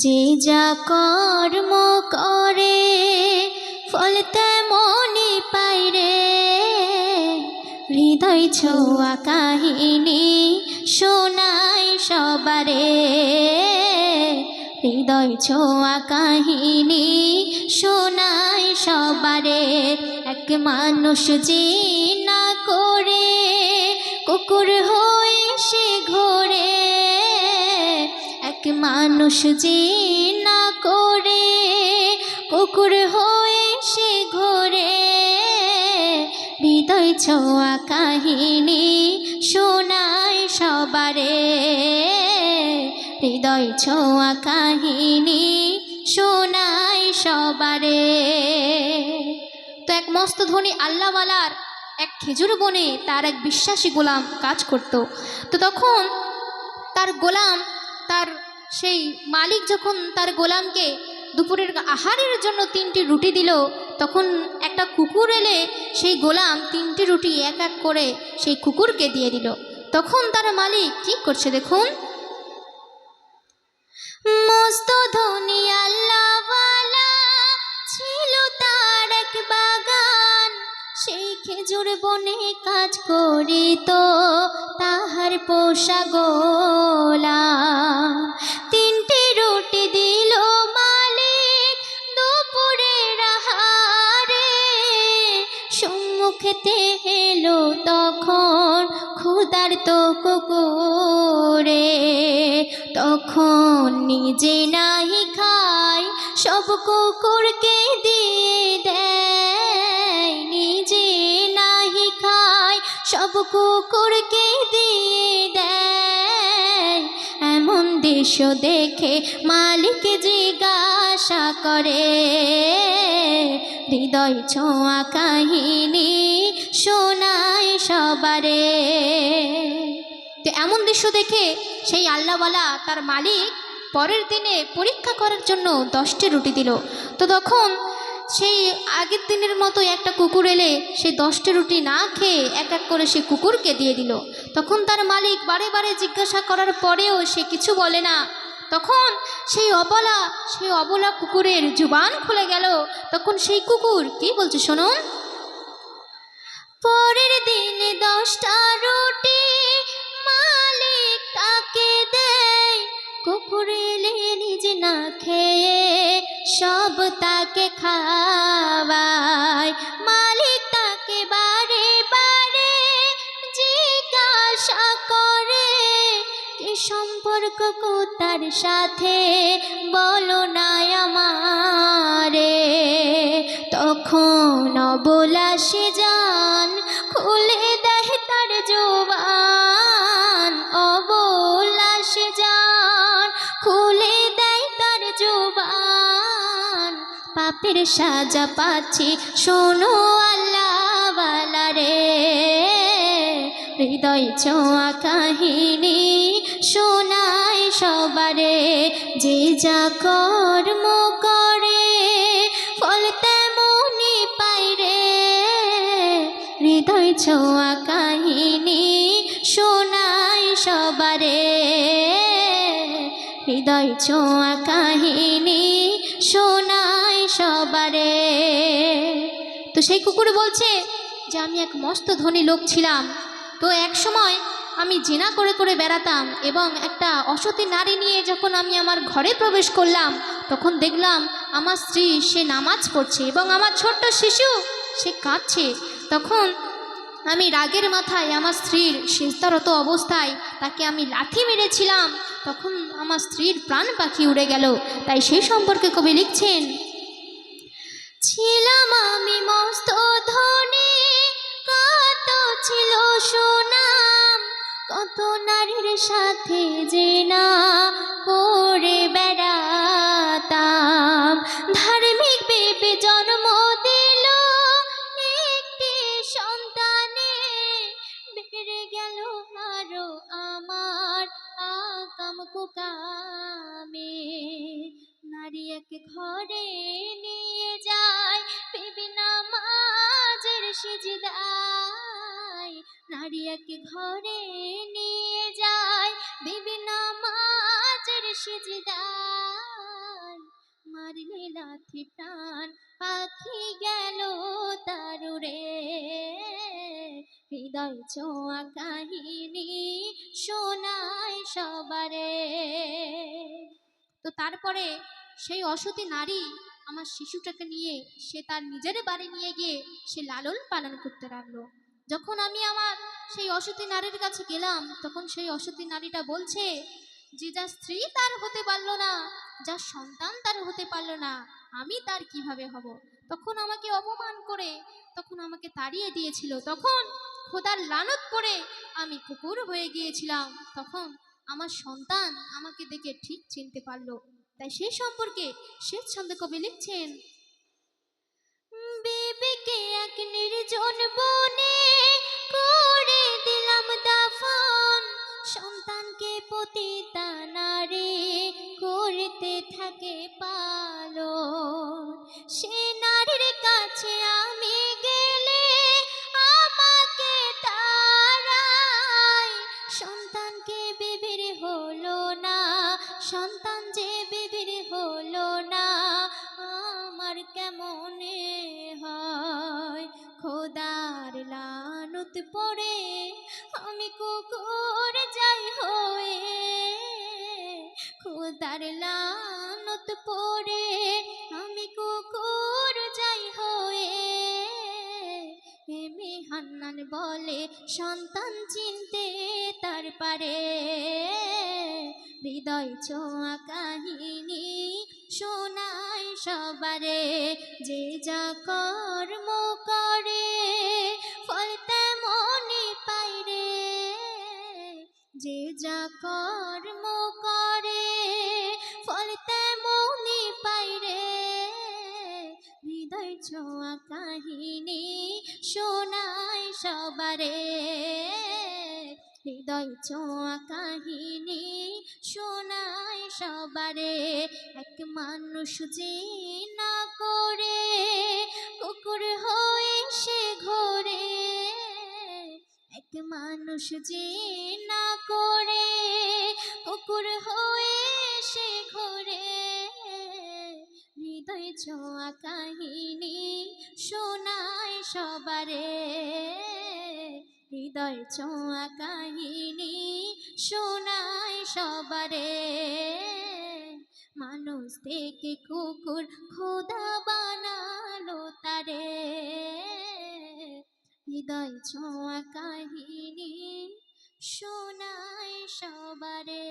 যে যা কর্ম করে ফল তেমনি পায় রে। হৃদয় ছোঁয়া কাহিনী শোনাই সবারে। হৃদয় ছোঁয়া কাহিনী শোনাই সবারে। এক মানুষ যে না করে কুকুর হয়ে সে ঘোরে। এক মানুষ যে না করে কুকুর হয়ে সে ঘোরে। হৃদয় ছোঁয়া কাহিনী শোনায় সবারে। হৃদয় ছোঁয়া কাহিনী শোনায় সবারে। তো এক মস্ত ধনী আল্লাহওয়ালার এক খেজুর বনে তার এক বিশ্বাসী গোলাম কাজ করত। তো তখন তার গোলাম তার সেই মালিক যখন তার গোলামকে দুপুরের আহারের জন্য 3টি রুটি দিল, তখন একটা কুকুর এলে সেই গোলাম 3টি রুটি এক এক করে সেই কুকুরকে দিয়ে দিল। তখন তার মালিক কি করছে দেখুন। মস্ত ধনী আল্লাহওয়ালা ছিল তার এক বাগান। সেই খেজুর বনে কাজ করিত তাহার পোষা গোলাম। 3টি রুটি দিল মালিক দুপুরের আহারে। সম্মুখেতে এলো তখন ক্ষুধার্ত কুকুরে। তখন নিজে নাহি খায় সব কুকুরকে দিয়ে দেয়। নিজে নাহি খায় সব কুকুরকে দিয়ে দেয়। এমন দৃশ্য দেখে মালিক জিজ্ঞাসা করে। হৃদয় ছোঁয়া কাহিনী শোনায় সবারে। তো এমন দৃশ্য দেখে সেই আল্লাহওয়ালা তার মালিক পরের দিনে পরীক্ষা করার জন্য 10টি রুটি দিল। তো তখন সেই আগের দিনের মতো একটা কুকুর এলে সেই 10টি রুটি না খেয়ে এক এক করে সে কুকুরকে দিয়ে দিল। তখন তার মালিক বারে বারে জিজ্ঞাসা করার পরেও সে কিছু বলে না। তখন সেই অবলা কুকুরের জুবান খুলে গেল। তখন সেই কুকুর কি বলছে শুনুন। পরের দিনে 10টা রুটি মালিক তাকে দেয়। কুকুর এলে নিজে না খেয়ে সব তাকে খাওয়ায়। মালিক তাকে বারে বারে জিজ্ঞাসা করে, কি সম্পর্ক তার সাথে বলো না আমারে। তখন অবলা সে জান খুলে দেয় তার জবান। অবলা সে জান খুলে দেয় তার জবান। পাপের সাজা পাচ্ছি শোনো আল্লাহওয়ালা রে। হৃদয় ছোঁয়া কাহিনী শোনায় সবারে। যে যা কর্ম করে ফল তেমনি পায় রে। হৃদয় ছোঁয়া কাহিনী শোনায় সবারে। হৃদয় ছোঁয়া কাহিনী শোনায় সবারে। তো সেই কুকুর বলছে যে আমি এক মস্ত ধনী লোক ছিলাম। তো এক সময় আমি জিনা করে করে বেড়াতাম এবং একটা অসতী নারী নিয়ে যখন আমি আমার ঘরে প্রবেশ করলাম, তখন দেখলাম আমার স্ত্রী সে নামাজ পড়ছে এবং আমার ছোট্ট শিশু সে কাঁদছে। তখন আমি রাগের মাথায় আমার স্ত্রীর সিজদারত অবস্থায় তাকে আমি লাথি মেরেছিলাম। তখন আমার স্ত্রীর প্রাণ পাখি উড়ে গেল। তাই সেই সম্পর্কে কবি লিখছেন, ছিলাম আমি মস্ত ধনী, কত ছিল সুনাম, কত নারীর সাথে যে না করে বেড়াতাম। ধার্মিক বেবে জন্ম দিল একটি সন্তানে, বেড়ে গেল আরো আমার আকাম কুকামে। নারী এক ঘরে নিয়ে যায় বিবি নামাজের সিজদায়। নারী এক ঘরে নিয়ে যায় বিবি নামাজের সিজদায়। মারলে লাথি প্রাণ পাখি গেল তার উড়ে। হৃদয় ছোঁয়া কাহিনী শোনায় সবারে। তো তারপরে সেই অসতী নারী আমার শিশুটাকে নিয়ে সে তার নিজের বাড়ি নিয়ে গিয়ে সে লালন পালন করতে লাগলো। যখন আমি আমার সেই অসতী নারীর কাছে গেলাম, তখন সেই অসতী নারীটা বলছে যে যার স্ত্রী তার হতে পারলো না, যার সন্তান তার হতে পারলো না, আমি তার কিভাবে হব। তখন আমাকে অপমান করে তখন আমাকে তাড়িয়ে দিয়েছিল। তখন খোদার লানত পড়ে আমি কুকুর হয়ে গিয়েছিলাম। তখন আমার সন্তান আমাকে দেখে ঠিক চিনতে পারলো। তাই সেই সম্পর্কে শেষ ছন্দে কবি লিখছেন, বেবিকে এক নির্জন বনে করে দিলাম দাফন, সন্তানকে পতিতা নারী করতে থাকে পালন। সে নারীর কাছে আমি গেলে আমাকে তারায়, সন্তানকে বিবির হলো না, সন্তান যে বিবির হলো না, আমার কেমনে হয়। খোদার লানত পড়ে আমি কুকুর যাই হয়ে, খোদার লানত পড়ে আমি কুকুর যাই হয়ে। এমে হান্নান বলে সন্তান চিনতে তার পারে। হৃদয় ছোঁয়া কাহিনী শোনায় সবারে। যে যা কর্ম করে ফল তেমনি পায় রে, যে যা কর্ম করে ফল তেমনি পায় রে। হৃদয় ছোঁয়া কাহিনী শোনায় সবারে। হৃদয় ছোঁয়া কাহিনী শোনায় সবারে। এক মানুষ যে না করে কুকুর হয়ে সে ঘোরে, এক মানুষ যে না করে কুকুর হয়ে সে ঘোরে। হৃদয় ছোঁয়া কাহিনী শোনায় সবারে। হৃদয় ছোঁয়া কাহিনী শোনায় সবারে। মানুষ থেকে কুকুর খোদা বানালো তারে। হৃদয় ছোঁয়া কাহিনী শোনায় সবারে।